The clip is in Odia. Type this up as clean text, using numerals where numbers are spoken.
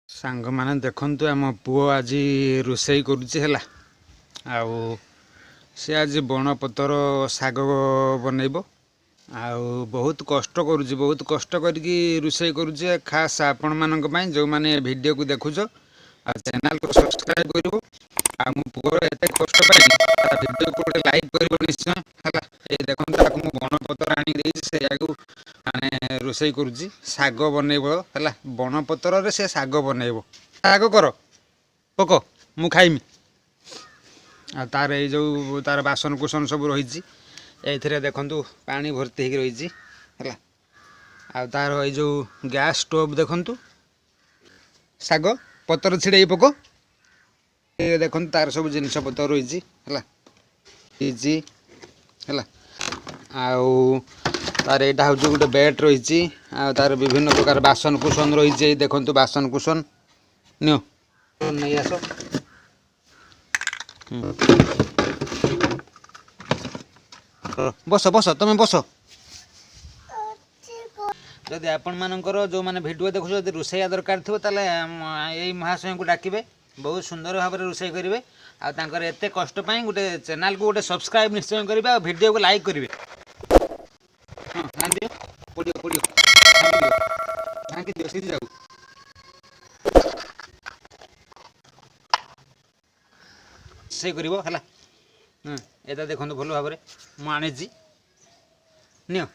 ସାଙ୍ଗମାନେ ଦେଖନ୍ତୁ ଆମ ପୁଅ ଆଜି ରୋଷେଇ କରୁଛି ହେଲା। ଆଉ ସେ ଆଜି ବଣପତ୍ର ଶାଗ ବନେଇବ। ଆଉ ବହୁତ କଷ୍ଟ କରୁଛି, ବହୁତ କଷ୍ଟ କରିକି ରୋଷେଇ କରୁଛି। ଖାସ୍ ଆପଣମାନଙ୍କ ପାଇଁ ଯେଉଁମାନେ ଭିଡ଼ିଓକୁ ଦେଖୁଛ, ଆଉ ଚ୍ୟାନେଲକୁ ସବସ୍କ୍ରାଇବ୍ କରିବ। ଆଉ ମୋ ପୁଅର ଏତେ କଷ୍ଟ ପାଇଁ ତା ଭିଡ଼ିଓକୁ ଗୋଟେ ଲାଇକ୍ କରିବ ନିଶ୍ଚୟ ହେଲା। ଏଇ ଦେଖନ୍ତୁ ତାକୁ ମୁଁ ବଣପତ୍ର ଆଣି ଦେଇଛି, ସେଇଆକୁ ମାନେ ରୋଷେଇ କରୁଛି। ଶାଗ ବନେଇବ ହେଲା, ବଣପତ୍ରରେ ସେ ଶାଗ ବନେଇବ। ଶାଗ କର ପୋକ ମୁଁ ଖାଇମି। ଆଉ ତାର ଏଇ ଯେଉଁ ତାର ବାସନ କୁସନ ସବୁ ରହିଛି, ଏଇଥିରେ ଦେଖନ୍ତୁ ପାଣି ଭର୍ତ୍ତି ହେଇକି ରହିଛି ହେଲା। ଆଉ ତାର ଏଇ ଯେଉଁ ଗ୍ୟାସ୍ ଷ୍ଟୋଭ୍ ଦେଖନ୍ତୁ, ଶାଗ ପତ୍ର ଛିଡ଼େଇ ପୋକ ଏ ଦେଖନ୍ତୁ ତାର ସବୁ ଜିନିଷ ପତ୍ର ରହିଛି ହେଲା, ଇଜି ହେଲା। ଆଉ ତାର ଏଇଟା ହେଉଛି ଗୋଟେ ବେଟ୍ ରହିଛି। ଆଉ ତାର ବିଭିନ୍ନ ପ୍ରକାର ବାସନ କୁସନ ରହିଛି। ଏଇ ଦେଖନ୍ତୁ ବାସନ କୁସନ ନିଅ ନେଇ ଆସ। ବସ ବସ ତମେ ବସ। ଯଦି ଆପଣମାନଙ୍କର ଯେଉଁମାନେ ଭିଡ଼ିଓ ଦେଖୁଛ, ଯଦି ରୋଷେଇଆ ଦରକାର ଥିବ, ତାହେଲେ ଏଇ ମହାଶୟଙ୍କୁ ଡାକିବେ। ବହୁତ ସୁନ୍ଦର ଭାବରେ ରୋଷେଇ କରିବେ। ଆଉ ତାଙ୍କର ଏତେ କଷ୍ଟ ପାଇଁ ଗୋଟେ ଚ୍ୟାନେଲକୁ ଗୋଟେ ସବସ୍କ୍ରାଇବ୍ ନିଶ୍ଚୟ କରିବେ। ଆଉ ଭିଡ଼ିଓକୁ ଲାଇକ୍ କରିବେ। ହଁ ଭାଙ୍ଗିଦିଅ, ପଡ଼ିବ ପଡ଼ିବ, ଭାଙ୍ଗିଦିଅ ସିଝିଯାଉ। ରୋଷେଇ କରିବ ହେଲା। ଏଇଟା ଦେଖନ୍ତୁ ଭଲ ଭାବରେ ମୁଁ ଆଣିଛି, ନିଅ।